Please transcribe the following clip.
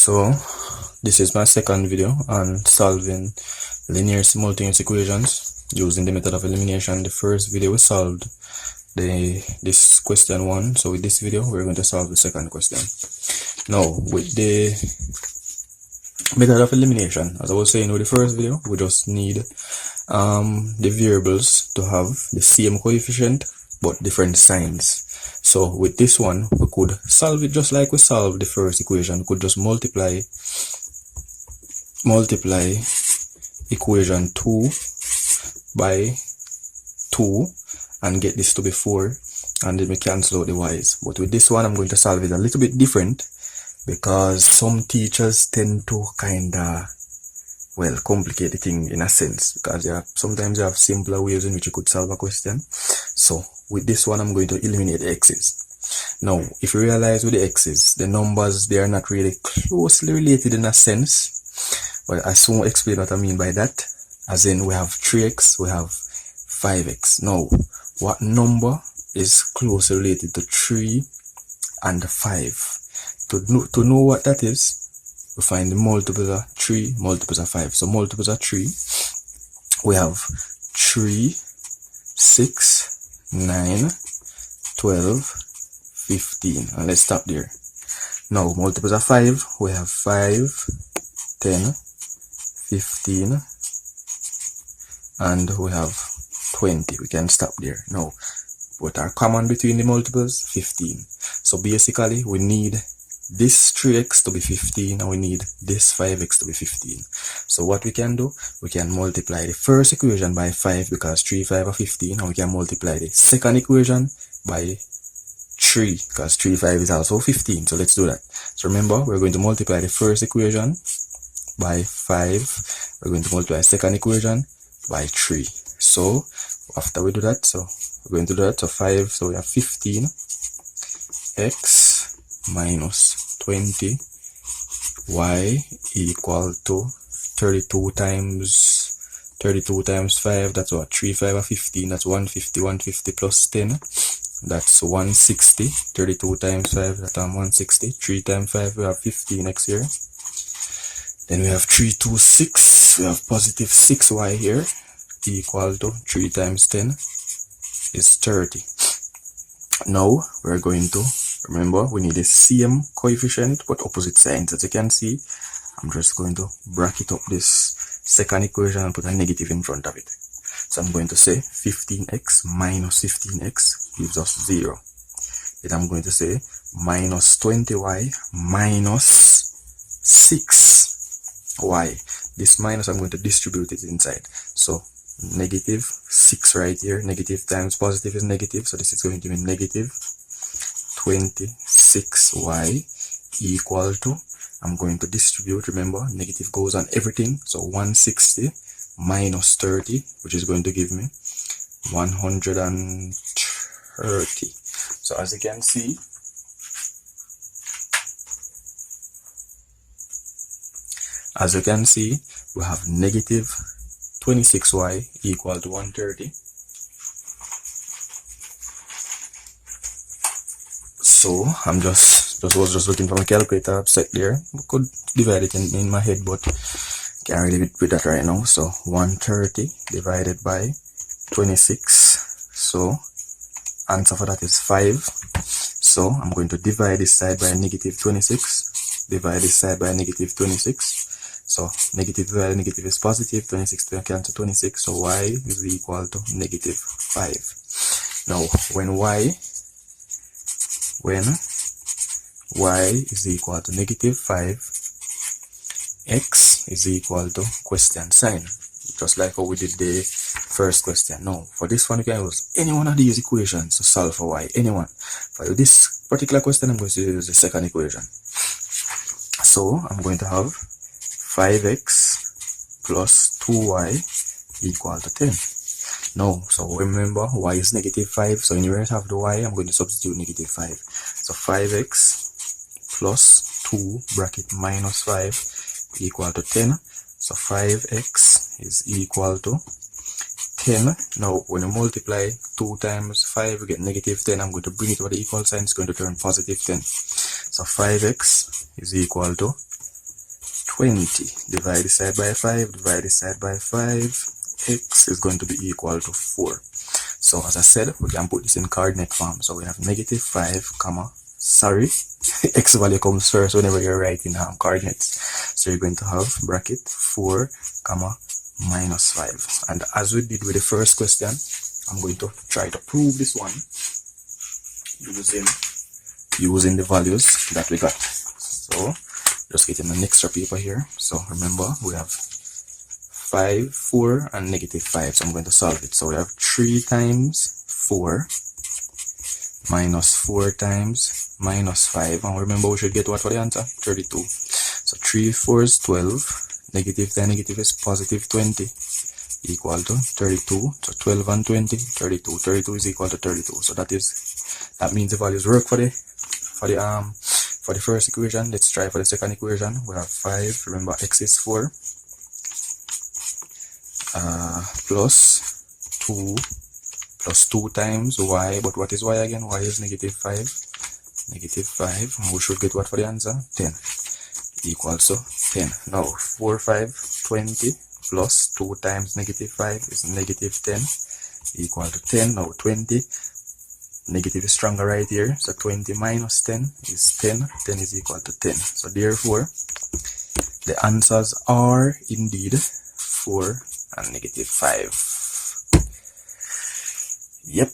So this is my second video on solving linear simultaneous equations using the method of elimination. The first video we solved this question 1, so with this video we're going to solve the second question. Now with the method of elimination, as I was saying with the first video, we just need the variables to have the same coefficient but different signs. So with this one, we could solve it just like we solved the first equation. We could just multiply equation 2 by 2 and get this to be 4, and then we cancel out the y's. But with this one, I'm going to solve it a little bit different, because some teachers tend to complicate the thing in a sense, because sometimes you have simpler ways in which you could solve a question. So with this one, I'm going to eliminate the x's. Now, if you realize with the x's, the numbers, they are not really closely related in a sense, but I soon explain what I mean by that. As in, we have 3x, we have 5x. Now, what number is closely related to 3 and 5? To know what that is, we find the multiples of 3, multiples of 5. So multiples of 3, we have 3, 6, 9, 12, 15. And let's stop there. Now multiples of 5, we have 5, 10, 15, and we have 20. We can stop there. Now, what are common between the multiples? 15. So basically, we need this 3x to be 15 and we need this 5x to be 15. So what we can do, we can multiply the first equation by 5, because 3, 5 are 15, and we can multiply the second equation by 3, because 3, 5 is also 15. So let's do that. So remember, we're going to multiply the first equation by 5, we're going to multiply the second equation by 3. So after we do that, so we're going to do that. So 5, so we have 15 x minus 20 y equal to 32 times 5. That's what? 3, 5 are 15. That's 150. 150 plus 10, that's 160. 32 times 5, that's 160. 3 times 5, we have 15x here. Then we have 3, 2, 6. We have positive 6y here, equal to 3 times 10 is 30. Now we're going to remember, we need the same coefficient but opposite signs. As you can see, I'm just going to bracket up this second equation and put a negative in front of it. So I'm going to say 15x minus 15x gives us 0. Then I'm going to say minus 20y minus 6y. This minus, I'm going to distribute it inside. So negative 6 right here. Negative times positive is negative. So this is going to be negative 26y equal to, I'm going to distribute, remember, negative goes on everything, so 160 minus 30, which is going to give me 130. So as you can see, we have negative 26y equal to 130. So I'm was just looking for my calculator upset there. I could divide it in my head, but can't really with that right now. So 130 divided by 26. So answer for that is 5. So I'm going to divide this side by negative 26. Divide this side by negative 26. So negative divided negative is positive. 26 to cancel 26. So y is equal to negative 5. Now when y is equal to negative 5, x is equal to question sign, just like how we did the first question. Now for this one, you can use any one of these equations to solve for y. Anyone. For this particular question, I'm going to use the second equation. So I'm going to have 5x plus 2y equal to 10. Now, so remember, y is negative 5, so anywhere I have the y, I'm going to substitute negative 5. So 5x plus 2 bracket minus 5 equal to 10. So 5x is equal to 10. Now, when you multiply 2 times 5, you get negative 10. I'm going to bring it over the equal sign. It's going to turn positive 10. So 5x is equal to 20. Divide this side by 5, divide this side by 5. X is going to be equal to 4. So as I said, we can put this in coordinate form. So we have negative 5, comma, sorry, x value comes first whenever you're writing coordinates. So you're going to have bracket 4, comma, minus 5. And as we did with the first question, I'm going to try to prove this one using the values that we got. So just getting an extra paper here. So remember, we have 5, 4, and negative 5. So I'm going to solve it. So we have 3 times 4 minus 4 times minus 5. And remember, we should get what for the answer? 32. So 3 4 is 12. Negative 10, negative is positive 20. Equal to 32. So 12 and 20, 32. 32 is equal to 32. So that means the values work for the first equation. Let's try for the second equation. We have 5. Remember, x is 4. Plus 2 times y. But what is y again? Y is negative 5. Negative 5. And we should get what for the answer? 10. Equals to 10. Now 4, 5, 20 plus 2 times negative 5 is negative 10 equal to 10. Now 20. Negative is stronger right here. So 20 minus 10 is 10. 10 is equal to 10. So therefore, the answers are indeed 4 and negative 5. Yep.